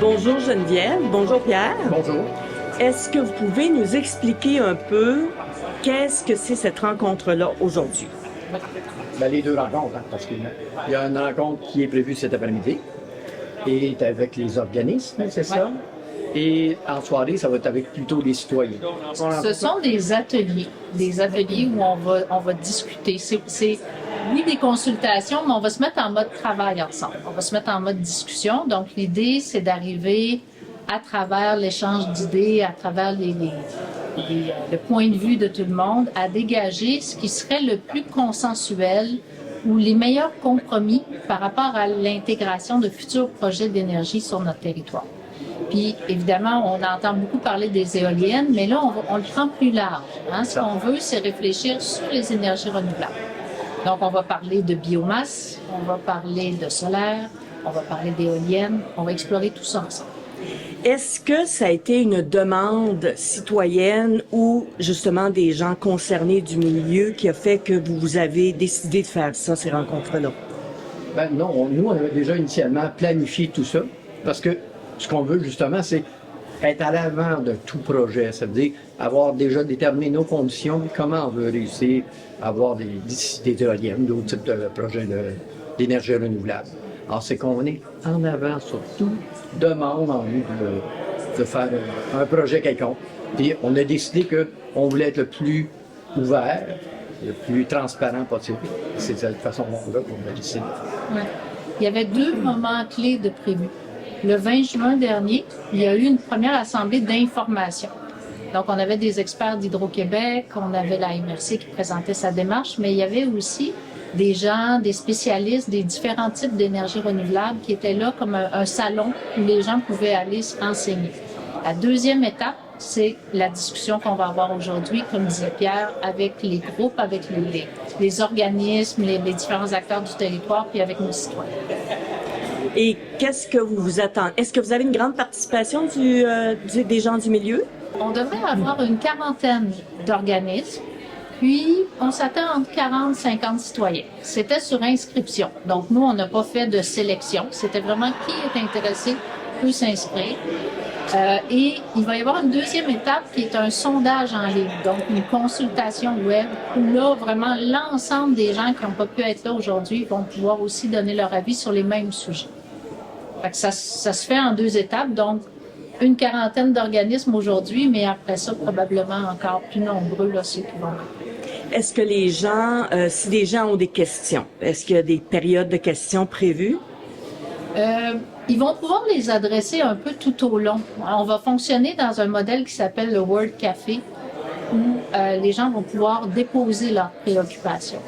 Bonjour Geneviève, bonjour Pierre. Bonjour. Est-ce que vous pouvez nous expliquer un peu qu'est-ce que c'est cette rencontre-là aujourd'hui? Ben, les deux rencontres, hein, parce qu'il y a une rencontre qui est prévue cet après-midi et est avec les organismes, c'est ça? Et en soirée, ça va être avec plutôt les citoyens. Ce sont des ateliers où on va discuter. C'est oui, des consultations, mais on va se mettre en mode travail ensemble. On va se mettre en mode discussion. Donc, l'idée, c'est d'arriver à travers l'échange d'idées, à travers le point de vue de tout le monde, à dégager ce qui serait le plus consensuel ou les meilleurs compromis par rapport à l'intégration de futurs projets d'énergie sur notre territoire. Puis, évidemment, on entend beaucoup parler des éoliennes, mais là, on le prend plus large. Hein? Ce qu'on veut, c'est réfléchir sur les énergies renouvelables. Donc, on va parler de biomasse, on va parler de solaire, on va parler d'éoliennes, on va explorer tout ça ensemble. Est-ce que ça a été une demande citoyenne ou justement des gens concernés du milieu qui a fait que vous avez décidé de faire ça, ces rencontres-là? Ben non, nous, on avait déjà initialement planifié tout ça, parce que ce qu'on veut justement, c'est être à l'avant de tout projet, c'est-à-dire avoir déjà déterminé nos conditions, comment on veut réussir à avoir des éoliennes, d'autres types de projets d'énergie renouvelable. Alors, c'est qu'on est en avant sur tout, demande en nous de faire un projet quelconque. Puis, on a décidé qu'on voulait être le plus ouvert, le plus transparent possible. C'est de cette façon-là qu'on a décidé. Ouais. Il y avait deux moments clés de prévu. Le 20 juin dernier, il y a eu une première assemblée d'information. Donc, on avait des experts d'Hydro-Québec, on avait la MRC qui présentait sa démarche, mais il y avait aussi des gens, des spécialistes des différents types d'énergie renouvelable qui étaient là comme un salon où les gens pouvaient aller se renseigner. La deuxième étape, c'est la discussion qu'on va avoir aujourd'hui, comme disait Pierre, avec les groupes, avec les organismes, les différents acteurs du territoire, puis avec nos citoyens. Et qu'est-ce que vous vous attendez? Est-ce que vous avez une grande participation des gens du milieu? On devrait avoir une quarantaine d'organismes, puis on s'attend entre 40 et 50 citoyens. C'était sur inscription. Donc, nous, on n'a pas fait de sélection. C'était vraiment qui est intéressé peut s'inscrire. Et il va y avoir une deuxième étape qui est un sondage en ligne, donc une consultation web où là, vraiment, l'ensemble des gens qui n'ont pas pu être là aujourd'hui vont pouvoir aussi donner leur avis sur les mêmes sujets. Fait que ça se fait en deux étapes, donc une quarantaine d'organismes aujourd'hui, mais après ça, probablement encore plus nombreux, là, ceux qui vont. Est-ce que les gens, si des gens ont des questions, est-ce qu'il y a des périodes de questions prévues? Ils vont pouvoir les adresser un peu tout au long. On va fonctionner dans un modèle qui s'appelle le Word Café, où les gens vont pouvoir déposer leurs préoccupations.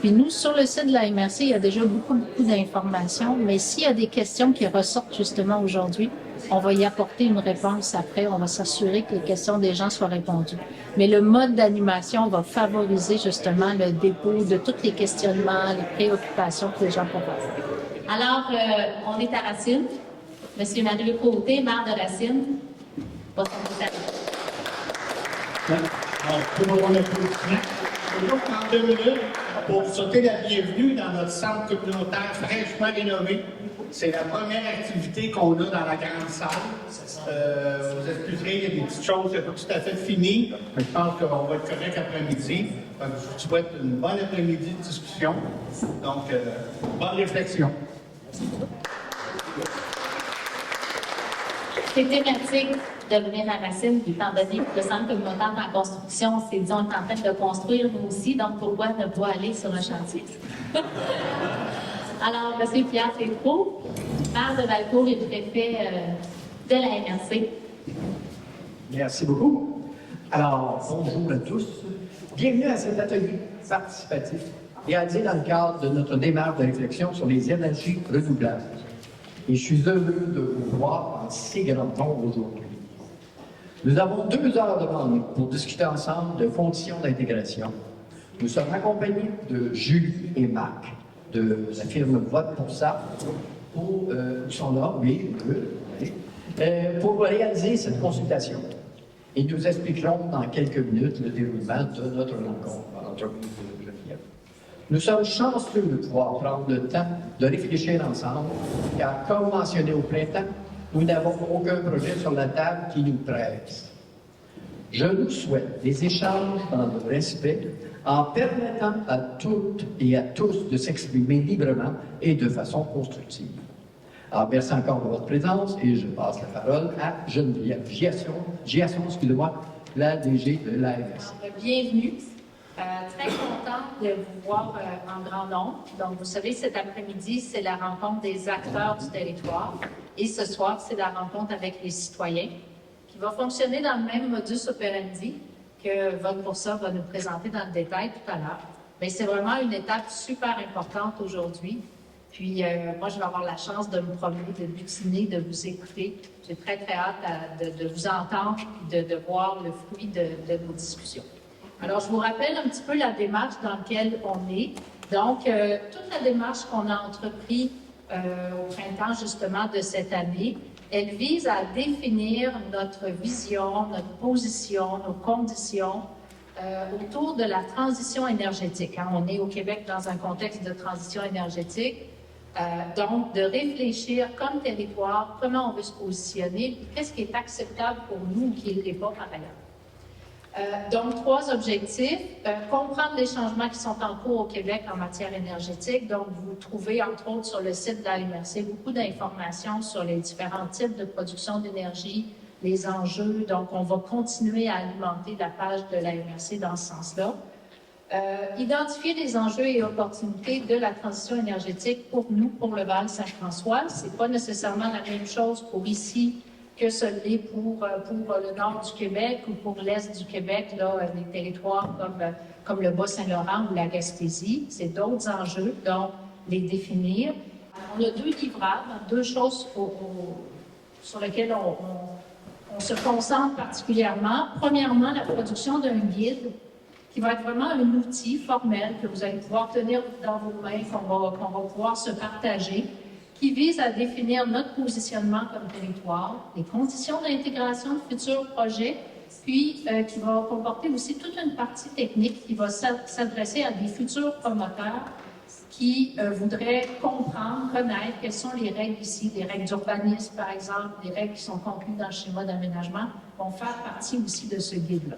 Puis nous, sur le site de la MRC, il y a déjà beaucoup d'informations, mais s'il y a des questions qui ressortent justement aujourd'hui, on va y apporter une réponse après. On va s'assurer que les questions des gens soient répondues. Mais le mode d'animation va favoriser justement le dépôt de tous les questionnements, les préoccupations que les gens peuvent avoir. Alors, on est à Racine. Monsieur Marie Côté, maire de Racine. Votre message. Tout le monde applaudit. Je vais prendre 2 minutes pour vous souhaiter la bienvenue dans notre centre communautaire fraîchement rénové. C'est la première activité qu'on a dans la grande salle. Vous excuserez, il y a des petites choses qui sont pas tout à fait finies. Je pense qu'on va être correct après-midi. Je vous souhaite une bonne après-midi de discussion. Donc, bonne réflexion. C'est thématique de venir à Racine, étant donné que le centre communautaire en construction, on s'est dit on est en train de le construire nous aussi, donc pourquoi ne pas aller sur un chantier? Alors, M. Pierre Tétrault, maire de Valcourt et préfet de la MRC. Merci beaucoup. Alors, bonjour à tous. Bienvenue à cet atelier participatif réalisé dans le cadre de notre démarche de réflexion sur les énergies renouvelables. Et je suis heureux de vous voir en si grand nombre aujourd'hui. Nous avons 2 heures devant nous pour discuter ensemble de conditions d'intégration. Nous sommes accompagnés de Julie et Marc de la firme Vote pour ça, ils sont là, oui, pour réaliser cette consultation. Et nous expliquerons dans quelques minutes le déroulement de notre rencontre entre nous et Geneviève. Nous sommes chanceux de pouvoir prendre le temps de réfléchir ensemble, car comme mentionné au printemps, nous n'avons aucun projet sur la table qui nous presse. Je nous souhaite des échanges dans le respect, en permettant à toutes et à tous de s'exprimer librement et de façon constructive. Alors, merci encore de votre présence et je passe la parole à Geneviève Giasson, excusez-moi, la DG de l'AMS. Bienvenue. Très contente de vous voir en grand nombre. Donc, vous savez, cet après-midi, c'est la rencontre des acteurs du territoire. Et ce soir, c'est la rencontre avec les citoyens, qui va fonctionner dans le même modus operandi que Vote pour ça va nous présenter dans le détail tout à l'heure. Mais c'est vraiment une étape super importante aujourd'hui. Puis, moi, je vais avoir la chance de me promener, de butiner, de vous écouter. J'ai très, très hâte de vous entendre et de voir le fruit de nos discussions. Alors, je vous rappelle un petit peu la démarche dans laquelle on est. Donc, toute la démarche qu'on a entreprise au printemps, justement, de cette année, elle vise à définir notre vision, notre position, nos conditions autour de la transition énergétique. Hein. On est au Québec dans un contexte de transition énergétique. Donc, de réfléchir comme territoire, comment on veut se positionner, et qu'est-ce qui est acceptable pour nous ou qui ne l'est pas par ailleurs. Donc, 3 objectifs. Comprendre les changements qui sont en cours au Québec en matière énergétique. Donc, vous trouvez, entre autres, sur le site de la MRC, beaucoup d'informations sur les différents types de production d'énergie, les enjeux. Donc, on va continuer à alimenter la page de la MRC dans ce sens-là. Identifier les enjeux et opportunités de la transition énergétique pour nous, pour le Val-Saint-François. C'est pas nécessairement la même chose pour ici que ce l'est pour le nord du Québec ou pour l'est du Québec, là, les territoires comme le Bas-Saint-Laurent ou la Gaspésie. C'est d'autres enjeux, donc les définir. On a 2 livrables, 2 choses sur lesquelles on se concentre particulièrement. Premièrement, la production d'un guide qui va être vraiment un outil formel que vous allez pouvoir tenir dans vos mains, qu'on va pouvoir se partager, qui vise à définir notre positionnement comme territoire, les conditions d'intégration de futurs projets, puis qui va comporter aussi toute une partie technique qui va s'adresser à des futurs promoteurs qui voudraient comprendre, connaître quelles sont les règles ici, les règles d'urbanisme, par exemple, les règles qui sont conclues dans le schéma d'aménagement, vont faire partie aussi de ce guide-là.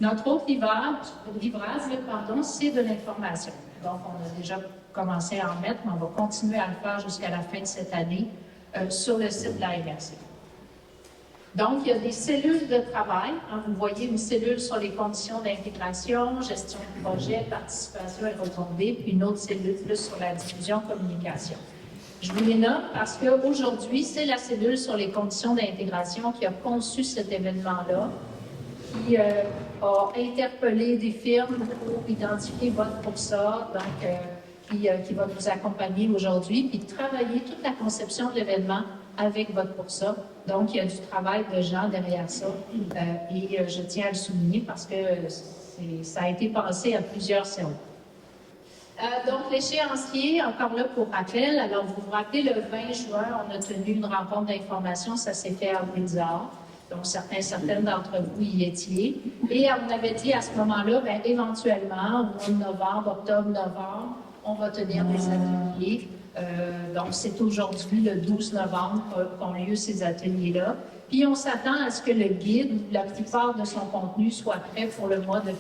Notre autre livrable, c'est de l'information. Donc, on a déjà commencé à en mettre, mais on va continuer à le faire jusqu'à la fin de cette année sur le site de la MRC. Donc, il y a des cellules de travail. Hein, vous voyez une cellule sur les conditions d'intégration, gestion de projet, participation et retombées, puis une autre cellule plus sur la diffusion communication. Je vous les nomme parce qu'aujourd'hui, c'est la cellule sur les conditions d'intégration qui a conçu cet événement-là, qui a interpellé des firmes pour identifier Vote pour ça, donc qui va nous accompagner aujourd'hui, puis travailler toute la conception de l'événement avec Vote pour ça. Donc, il y a du travail de gens derrière ça, et je tiens à le souligner parce que ça a été pensé à plusieurs cerveaux. Donc, l'échéancier, encore là pour rappel, alors vous vous rappelez, le 20 juin, on a tenu une rencontre d'information, ça s'est fait à Windsor. Donc, certaines d'entre vous y étiez. Et on avait dit à ce moment-là, bien, éventuellement, au mois de novembre, octobre-novembre, on va tenir des ateliers. Donc, c'est aujourd'hui, le 12 novembre, qu'ont lieu ces ateliers-là. Puis, on s'attend à ce que le guide, la plupart de son contenu, soit prêt pour le mois de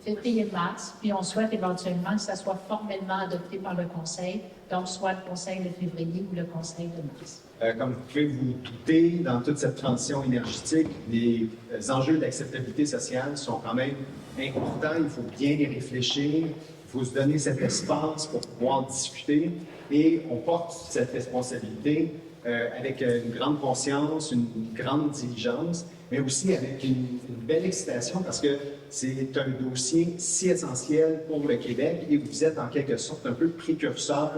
février-mars. Puis, on souhaite éventuellement que ça soit formellement adopté par le Conseil, donc soit le Conseil de février ou le Conseil de mars. Comme vous pouvez vous douter, dans toute cette transition énergétique, les enjeux d'acceptabilité sociale sont quand même importants. Il faut bien les réfléchir. Il faut se donner cet espace pour pouvoir discuter. Et on porte cette responsabilité avec une grande conscience, une grande diligence, mais aussi avec une belle excitation parce que c'est un dossier si essentiel pour le Québec et vous êtes en quelque sorte un peu précurseur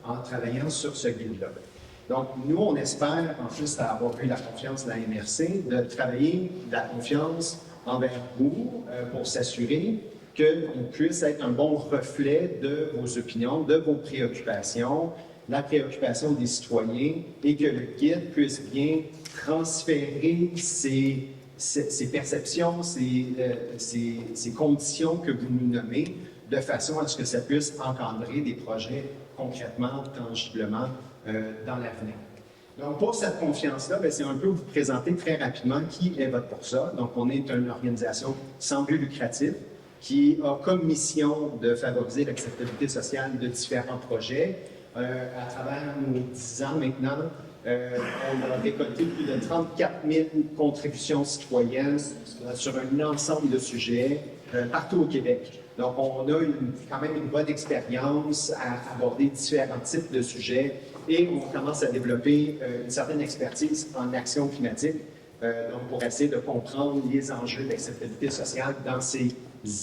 en travaillant sur ce guide-là. Donc, nous, on espère, en plus d'avoir eu la confiance de la MRC, de travailler la confiance envers vous pour s'assurer qu'on puisse être un bon reflet de vos opinions, de vos préoccupations, la préoccupation des citoyens et que le guide puisse bien transférer ces perceptions, ces conditions que vous nous nommez de façon à ce que ça puisse encadrer des projets concrètement, tangiblement dans l'avenir. Donc, pour cette confiance-là, c'est un peu vous présenter très rapidement qui est votre Boursa. Donc, on est une organisation sans but lucratif qui a comme mission de favoriser l'acceptabilité sociale de différents projets. À travers nos 10 ans maintenant, on a récolté plus de 34 000 contributions citoyennes sur un ensemble de sujets partout au Québec. Donc, on a quand même une bonne expérience à aborder différents types de sujets et on commence à développer une certaine expertise en action climatique donc pour essayer de comprendre les enjeux d'acceptabilité sociale dans ces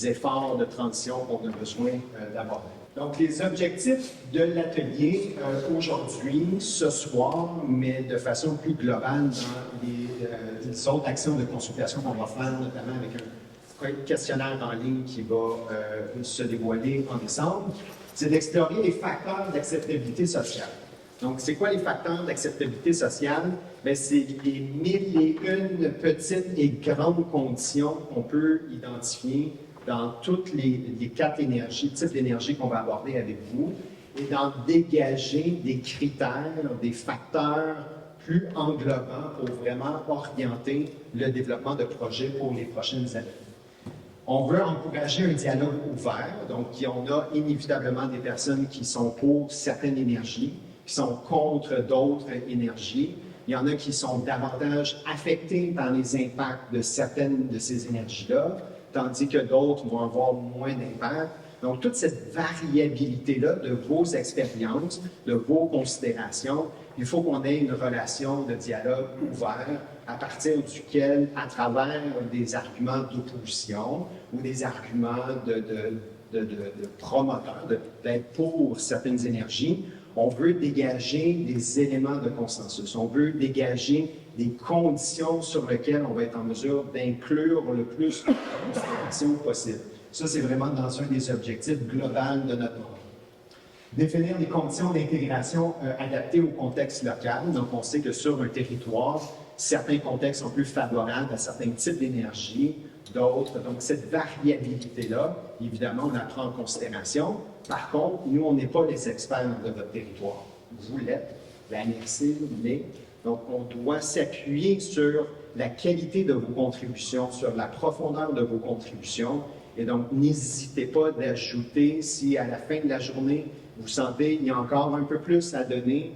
efforts de transition qu'on a besoin d'aborder. Donc, les objectifs de l'atelier aujourd'hui, ce soir, mais de façon plus globale dans les autres actions de consultation qu'on va faire, notamment avec un questionnaire en ligne qui va se dévoiler en décembre, c'est d'explorer les facteurs d'acceptabilité sociale. Donc, c'est quoi les facteurs d'acceptabilité sociale? C'est les 1001 petites et grandes conditions qu'on peut identifier dans toutes les 4 types d'énergie qu'on va aborder avec vous, et d'en dégager des critères, des facteurs plus englobants pour vraiment orienter le développement de projets pour les prochaines années. On veut encourager un dialogue ouvert, donc on a inévitablement des personnes qui sont pour certaines énergies, qui sont contre d'autres énergies. Il y en a qui sont davantage affectés par les impacts de certaines de ces énergies-là, tandis que d'autres vont avoir moins d'impact. Donc, toute cette variabilité-là de vos expériences, de vos considérations, il faut qu'on ait une relation de dialogue ouvert à partir duquel, à travers des arguments d'opposition ou des arguments de promoteurs, d'être pour certaines énergies, on veut dégager des éléments de consensus. On veut dégager des conditions sur lesquelles on va être en mesure d'inclure le plus de considérations possible. Ça, c'est vraiment dans un des objectifs globaux de notre monde. Définir des conditions d'intégration adaptées au contexte local. Donc, on sait que sur un territoire, certains contextes sont plus favorables à certains types d'énergie, d'autres. Donc, cette variabilité-là, évidemment, on la prend en considération. Par contre, nous, on n'est pas les experts de votre territoire. Vous l'êtes, la MRC l'est. Donc, on doit s'appuyer sur la qualité de vos contributions, sur la profondeur de vos contributions. Et donc, n'hésitez pas d'ajouter si à la fin de la journée, vous sentez qu'il y a encore un peu plus à donner.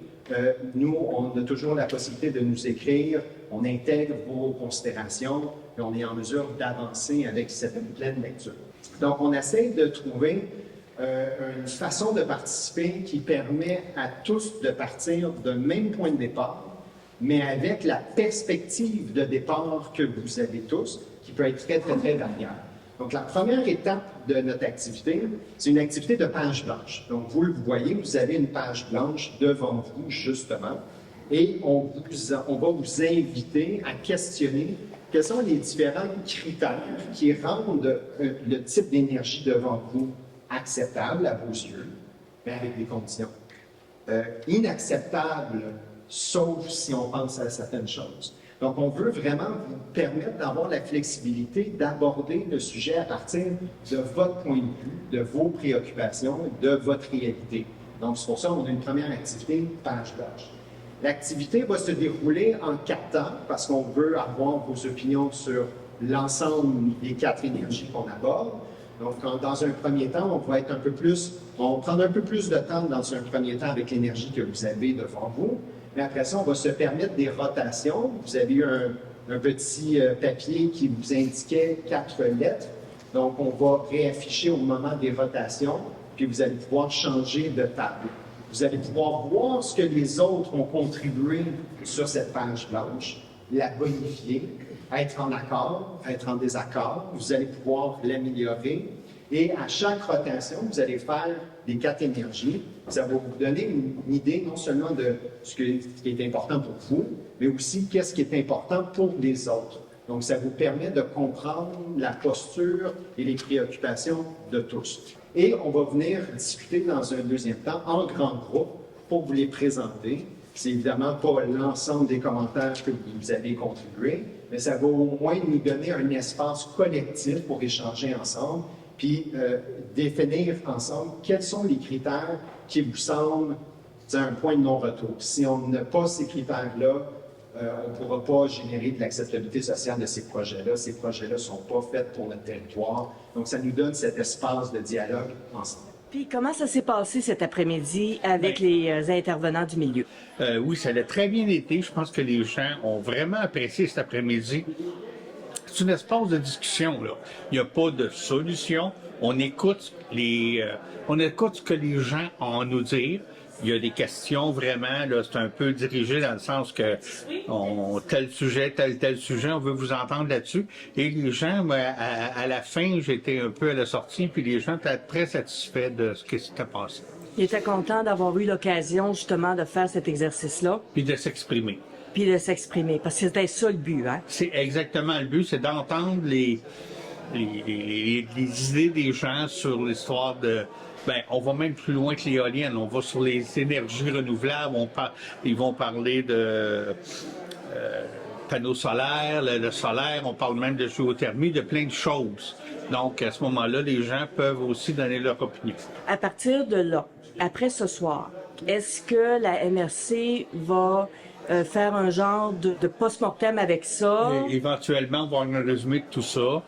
Nous, on a toujours la possibilité de nous écrire, on intègre vos considérations et on est en mesure d'avancer avec cette pleine lecture. Donc, on essaie de trouver une façon de participer qui permet à tous de partir d'un même point de départ, mais avec la perspective de départ que vous avez tous, qui peut être très, très, très variable. Donc, la première étape de notre activité, c'est une activité de page blanche. Donc, vous le voyez, vous avez une page blanche devant vous, justement, et on va vous inviter à questionner quels sont les différents critères qui rendent le type d'énergie devant vous acceptable à vos yeux, mais avec des conditions. Inacceptable, sauf si on pense à certaines choses. Donc, on veut vraiment vous permettre d'avoir la flexibilité d'aborder le sujet à partir de votre point de vue, de vos préoccupations, de votre réalité. Donc, c'est pour ça qu'on a une première activité, page blanche. L'activité va se dérouler en 4 temps parce qu'on veut avoir vos opinions sur l'ensemble des 4 énergies qu'on aborde. Donc, dans un premier temps, on va prendre un peu plus de temps dans un premier temps avec l'énergie que vous avez devant vous. Mais après ça, on va se permettre des rotations. Vous avez eu un petit papier qui vous indiquait 4 lettres. Donc, on va réafficher au moment des rotations, puis vous allez pouvoir changer de table. Vous allez pouvoir voir ce que les autres ont contribué sur cette page blanche, la bonifier, être en accord, être en désaccord. Vous allez pouvoir l'améliorer. Et à chaque rotation, vous allez faire des 4 énergies. Ça va vous donner une idée non seulement de ce qui est important pour vous, mais aussi qu'est-ce qui est important pour les autres. Donc, ça vous permet de comprendre la posture et les préoccupations de tous. Et on va venir discuter dans un deuxième temps en grand groupe pour vous les présenter. C'est évidemment pas l'ensemble des commentaires que vous avez contribué, mais ça va au moins nous donner un espace collectif pour échanger ensemble, puis définir ensemble quels sont les critères qui vous semblent c'est un point de non-retour. Si on n'a pas ces critères-là, on ne pourra pas générer de l'acceptabilité sociale de ces projets-là. Ces projets-là ne sont pas faits pour notre territoire. Donc, ça nous donne cet espace de dialogue ensemble. Puis comment ça s'est passé cet après-midi avec les intervenants du milieu? Oui, ça a très bien été. Je pense que les gens ont vraiment apprécié cet après-midi. C'est un espace de discussion, là. Il n'y a pas de solution. On écoute ce que les gens ont à nous dire. Il y a des questions vraiment, là, c'est un peu dirigé dans le sens que tel sujet, on veut vous entendre là-dessus. Et les gens, à la fin, j'étais un peu à la sortie, puis les gens étaient très satisfaits de ce qui s'était passé. Ils étaient contents d'avoir eu l'occasion justement de faire cet exercice-là. Puis de s'exprimer. Puis de s'exprimer, parce que c'était ça le but, hein? C'est exactement le but, c'est d'entendre les idées des gens sur l'histoire de... on va même plus loin que l'éolienne. On va sur les énergies renouvelables. Ils vont parler de panneaux solaires, le solaire. On parle même de géothermie, de plein de choses. Donc, à ce moment-là, les gens peuvent aussi donner leur opinion. À partir de là, après ce soir, est-ce que la MRC va faire un genre de post-mortem avec ça? Et éventuellement, on va avoir un résumé de tout ça.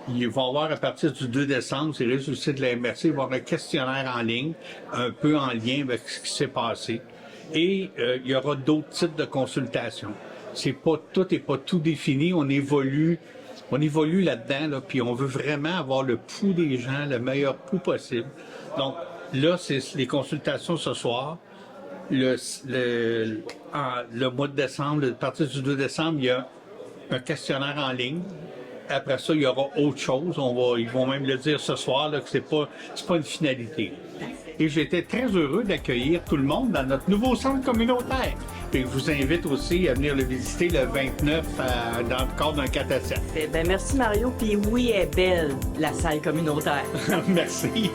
Ils vont avoir, à partir du 2 décembre, c'est sur le site de la MRC, ils vont avoir un questionnaire en ligne, un peu en lien avec ce qui s'est passé. Et il y aura d'autres types de consultations. Tout n'est pas tout défini, on évolue là-dedans, là, puis on veut vraiment avoir le pouls des gens, le meilleur pouls possible. Donc là, c'est les consultations ce soir. Le mois de décembre, à partir du 2 décembre, il y a un questionnaire en ligne. Après ça, il y aura autre chose. Ils vont même le dire ce soir là, que c'est pas une finalité. Et j'étais très heureux d'accueillir tout le monde dans notre nouveau centre communautaire. Et je vous invite aussi à venir le visiter le 29 dans le cadre d'un 4 à 7. Eh ben, merci Mario. Puis oui, elle est belle, la salle communautaire. Merci.